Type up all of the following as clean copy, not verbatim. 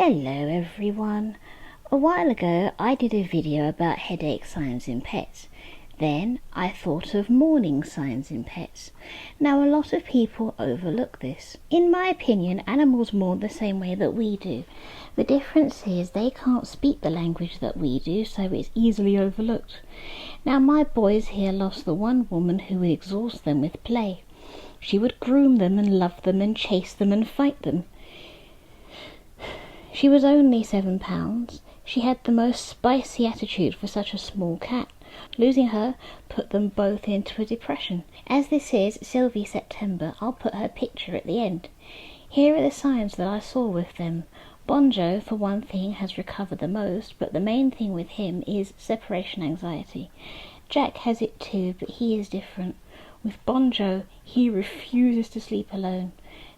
Hello everyone. A while ago I did a video about headache signs in pets. Then I thought of mourning signs in pets. Now a lot of people overlook this. In my opinion, animals mourn the same way that we do. The difference is they can't speak the language that we do, so it's easily overlooked. Now my boys here lost the one woman who would exhaust them with play. She would groom them and love them and chase them and fight them. She was only 7 pounds. She had the most spicy attitude for such a small cat. Losing her put them both into a depression. As this is Sylvie September, I'll put her picture at the end. Here are the signs that I saw with them. Bonjo, for one thing, has recovered the most, but the main thing with him is separation anxiety. Jack has it too, but he is different. With Bonjo, he refuses to sleep alone.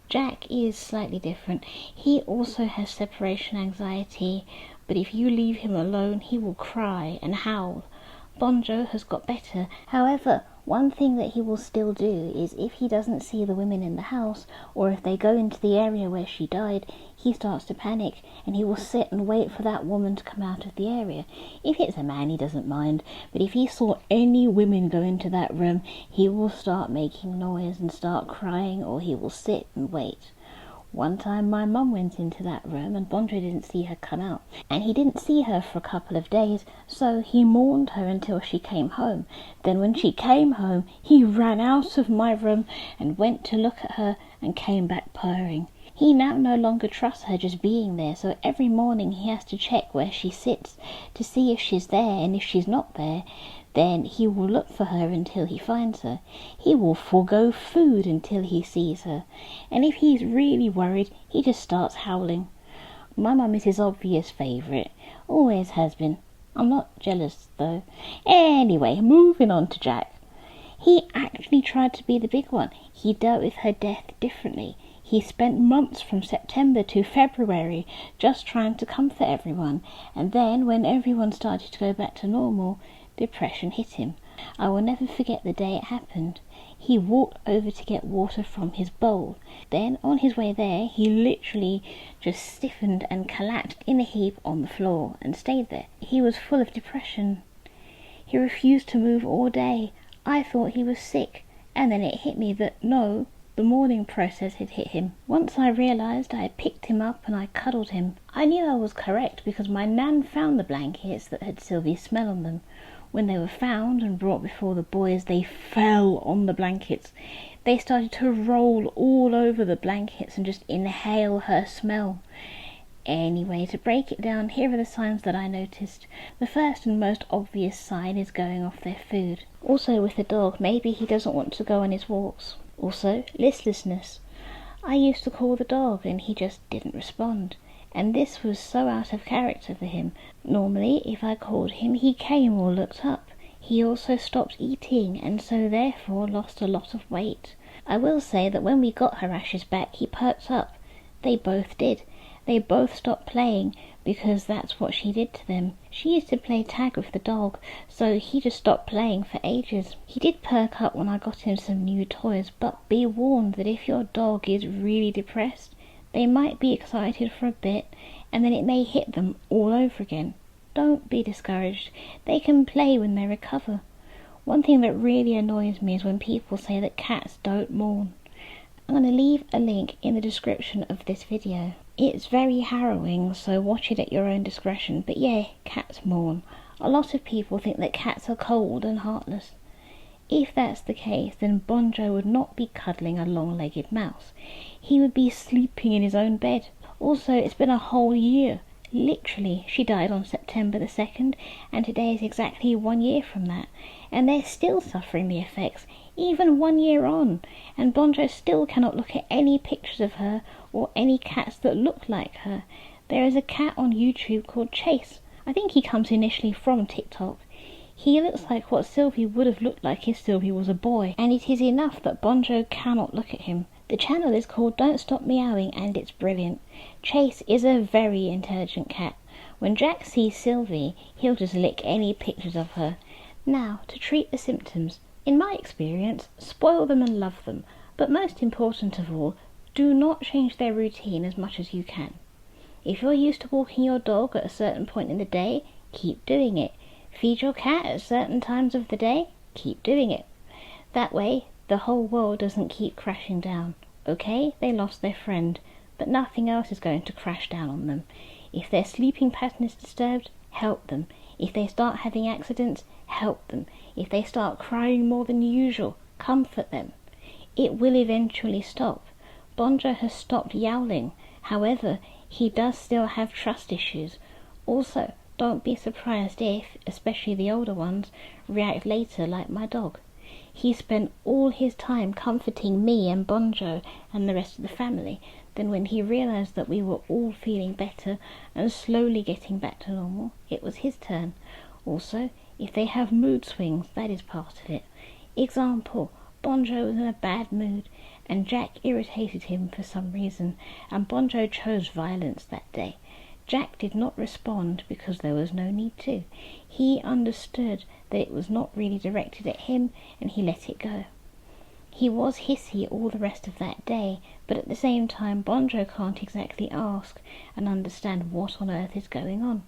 Jack is slightly different. He also has separation anxiety, but if you leave him alone, he will cry and howl. Bonjo has got better. However, one thing that he will still do is if he doesn't see the women in the house, or if they go into the area where she died, he starts to panic and he will sit and wait for that woman to come out of the area. If it's a man, he doesn't mind, but if he saw any women go into that room, he will start making noise and start crying, or he will sit and wait. One time my mum went into that room and Bonjo didn't see her come out, and he didn't see her for a couple of days, so he mourned her until she came home. Then when she came home, he ran out of my room and went to look at her and came back purring. He now no longer trusts her just being there, so every morning he has to check where she sits to see if she's there, and if she's not there, then he will look for her until he finds her. He will forego food until he sees her, and if he's really worried, he just starts howling. My mum is his obvious favourite, always has been. I'm not jealous though. Anyway, moving on to Jack. He actually tried to be the big one. He dealt with her death differently. He spent months from September to February just trying to comfort everyone, and then when everyone started to go back to normal, depression hit him. I will never forget the day it happened. He walked over to get water from his bowl. Then on his way there, he literally just stiffened and collapsed in a heap on the floor and stayed there. He was full of depression. He refused to move all day. I thought he was sick, and then it hit me that no, the mourning process had hit him. Once I realised, I picked him up and I cuddled him. I knew I was correct because my nan found the blankets that had Sylvie's smell on them. When they were found and brought before the boys, they fell on the blankets. They started to roll all over the blankets and just inhale her smell. Anyway, to break it down, here are the signs that I noticed. The first and most obvious sign is going off their food. Also with the dog, maybe he doesn't want to go on his walks. Also, listlessness. I used to call the dog and he just didn't respond. And this was so out of character for him. Normally, if I called him, he came or looked up. He also stopped eating and so therefore lost a lot of weight. I will say that when we got her ashes back, he perked up. They both did. They both stopped playing because that's what she did to them. She used to play tag with the dog, so he just stopped playing for ages. He did perk up when I got him some new toys, but be warned that if your dog is really depressed, they might be excited for a bit and then it may hit them all over again. Don't be discouraged. They can play when they recover. One thing that really annoys me is when people say that cats don't mourn. I'm going to leave a link in the description of this video. It's very harrowing, so watch it at your own discretion. But yeah, cats mourn. A lot of people think that cats are cold and heartless. If that's the case, then Bonjo would not be cuddling a long-legged mouse. He would be sleeping in his own bed. Also, it's been a whole year. Literally, she died on September the 2nd, and today is exactly 1 year from that. And they're still suffering the effects, even 1 year on. And Bonjo still cannot look at any pictures of her or any cats that look like her. There is a cat on YouTube called Chase. I think he comes initially from TikTok. He looks like what Sylvie would have looked like if Sylvie was a boy, and it is enough that Bonjo cannot look at him. The channel is called Don't Stop Meowing and it's brilliant. Chase is a very intelligent cat. When Jack sees Sylvie, he'll just lick any pictures of her. Now, to treat the symptoms. In my experience, spoil them and love them, but most important of all, do not change their routine as much as you can. If you're used to walking your dog at a certain point in the day, keep doing it. Feed your cat at certain times of the day, keep doing it. That way, the whole world doesn't keep crashing down. Okay, they lost their friend, but nothing else is going to crash down on them. If their sleeping pattern is disturbed, help them. If they start having accidents, help them. If they start crying more than usual, comfort them. It will eventually stop. Bonjo has stopped yowling. However, he does still have trust issues. Also, don't be surprised if, especially the older ones, react later like my dog. He spent all his time comforting me and Bonjo and the rest of the family. Then when he realized that we were all feeling better and slowly getting back to normal, it was his turn. Also, if they have mood swings, that is part of it. Example, Bonjo was in a bad mood and Jack irritated him for some reason, and Bonjo chose violence that day. Jack did not respond because there was no need to. He understood that it was not really directed at him and he let it go. He was hissy all the rest of that day, but at the same time Bonjo can't exactly ask and understand what on earth is going on.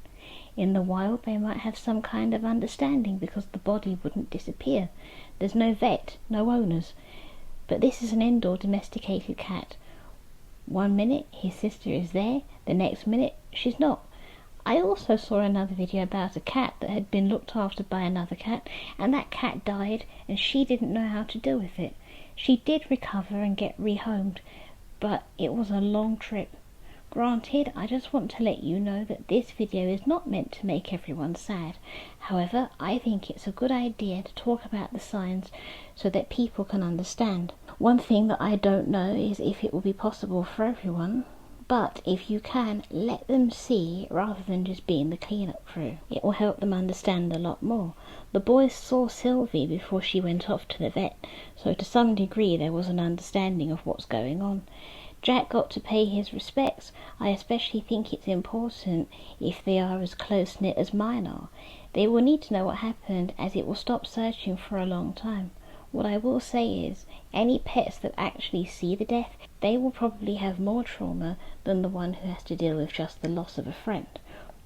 In the wild they might have some kind of understanding because the body wouldn't disappear. There's no vet, no owners. But this is an indoor domesticated cat. One minute his sister is there, the next minute she's not. I also saw another video about a cat that had been looked after by another cat, and that cat died and she didn't know how to deal with it. She did recover and get rehomed, but it was a long trip. Granted, I just want to let you know that this video is not meant to make everyone sad. However, I think it's a good idea to talk about the signs so that people can understand. One thing that I don't know is if it will be possible for everyone, but if you can, let them see rather than just being the cleanup crew. It will help them understand a lot more. The boys saw Sylvie before she went off to the vet, so to some degree there was an understanding of what's going on. Jack got to pay his respects. I especially think it's important if they are as close-knit as mine are. They will need to know what happened, as it will stop searching for a long time. What I will say is, any pets that actually see the death, they will probably have more trauma than the one who has to deal with just the loss of a friend.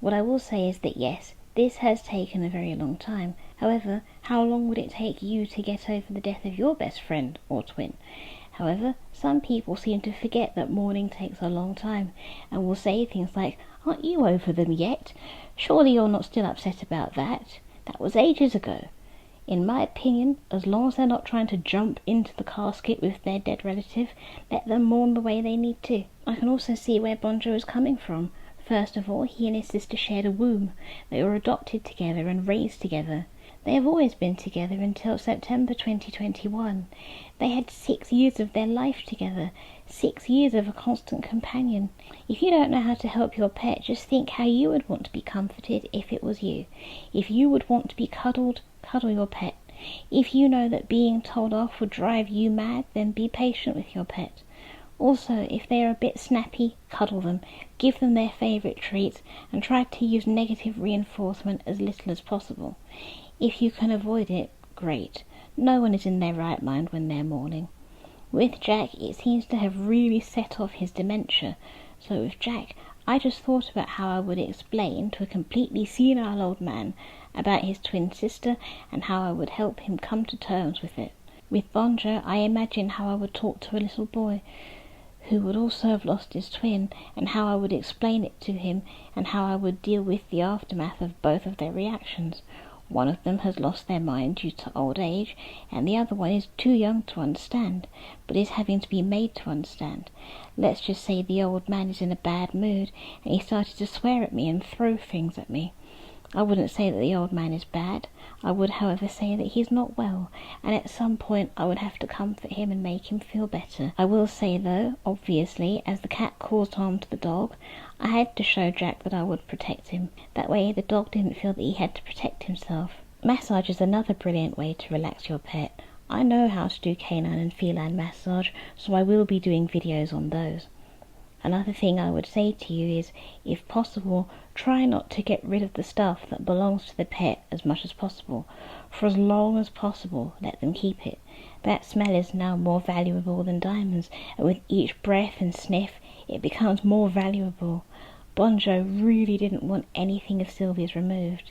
What I will say is that yes, this has taken a very long time. However, how long would it take you to get over the death of your best friend or twin? However, some people seem to forget that mourning takes a long time and will say things like, "Aren't you over them yet? Surely you're not still upset about that? That was ages ago." In my opinion, as long as they're not trying to jump into the casket with their dead relative, let them mourn the way they need to. I can also see where Bonjo is coming from. First of all, he and his sister shared a womb. They were adopted together and raised together. They have always been together until September 2021. They had 6 years of their life together, 6 years of a constant companion. If you don't know how to help your pet, just think how you would want to be comforted if it was you. If you would want to be cuddled, cuddle your pet. If you know that being told off would drive you mad, then be patient with your pet. Also, if they are a bit snappy, cuddle them, give them their favourite treats, and try to use negative reinforcement as little as possible. If you can avoid it, great. No one is in their right mind when they're mourning. With Jack, it seems to have really set off his dementia. So with Jack, I just thought about how I would explain to a completely senile old man about his twin sister and how I would help him come to terms with it. With Bonjo, I imagine how I would talk to a little boy who would also have lost his twin, and how I would explain it to him, and how I would deal with the aftermath of both of their reactions. One of them has lost their mind due to old age, and the other one is too young to understand, but is having to be made to understand. Let's just say the old man is in a bad mood, and he started to swear at me and throw things at me. I wouldn't say that the old man is bad. I would, however, say that he's not well, and at some point I would have to comfort him and make him feel better. I will say, though, obviously, as the cat caused harm to the dog, I had to show Jack that I would protect him. That way the dog didn't feel that he had to protect himself. Massage is another brilliant way to relax your pet. I know how to do canine and feline massage, so I will be doing videos on those. Another thing I would say to you is, if possible, try not to get rid of the stuff that belongs to the pet as much as possible. For as long as possible, let them keep it. That smell is now more valuable than diamonds, and with each breath and sniff, it becomes more valuable. Bonjo really didn't want anything of Sylvia's removed.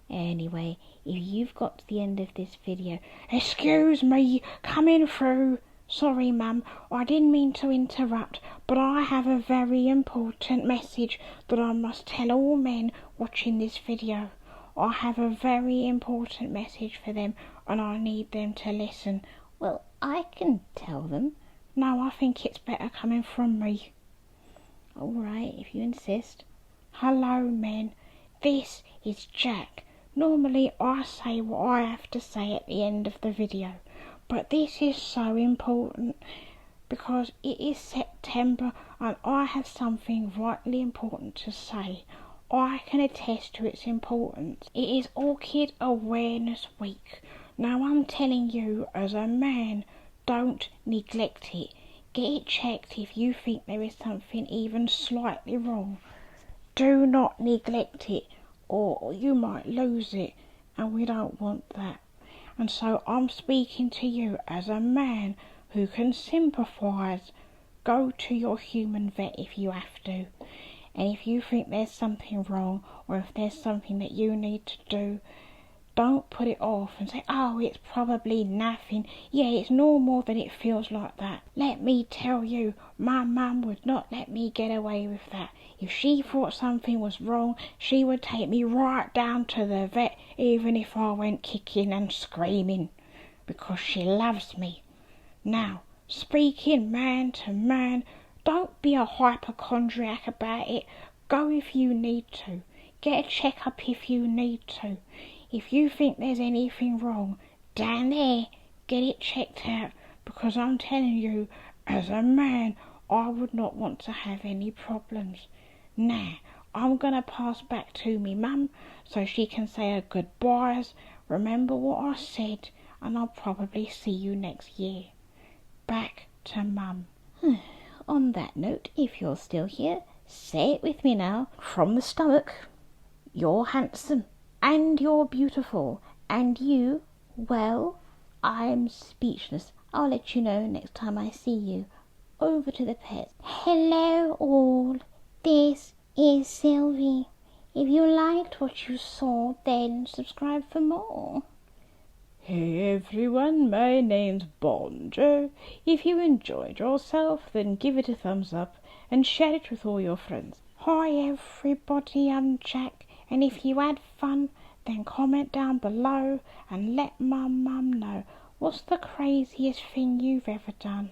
Anyway, if you've got to the end of this video... Excuse me, coming through. Sorry, Mum, I didn't mean to interrupt, but I have a very important message that I must tell all men watching this video. I have a very important message for them, and I need them to listen. Well, I can tell them. No, I think it's better coming from me. All right, if you insist. Hello, men. This is Jack. Normally I say what I have to say at the end of the video, but this is so important because it is September and I have something vitally important to say. I can attest to its importance. It is Orchid Awareness Week. Now I'm telling you as a man, don't neglect it. Get it checked if you think there is something even slightly wrong. Do not neglect it or you might lose it, and we don't want that. And so I'm speaking to you as a man who can sympathise. Go to your human vet if you have to. And if you think there's something wrong or if there's something that you need to do, don't put it off and say, oh, it's probably nothing. Yeah, it's normal that it feels like that. Let me tell you, my mum would not let me get away with that. If she thought something was wrong, she would take me right down to the vet, even if I went kicking and screaming, because she loves me. Now, speaking man to man, don't be a hypochondriac about it. Go if you need to. Get a checkup if you need to. If you think there's anything wrong down there, get it checked out, because I'm telling you, as a man, I would not want to have any problems. Now, I'm going to pass back to me mum so she can say her goodbyes. Remember what I said, and I'll probably see you next year. Back to mum. On that note, if you're still here, say it with me now, from the stomach. You're handsome, and you're beautiful, and you, well, I'm speechless. I'll let you know next time I see you. Over to the pets. Hello all, this is Sylvie. If you liked what you saw, then subscribe for more. Hey everyone, my name's Bonjo. If you enjoyed yourself, then give it a thumbs up and share it with all your friends. Hi everybody, I'm Jack, and if you had fun, then comment down below and let my mum know what's the craziest thing you've ever done.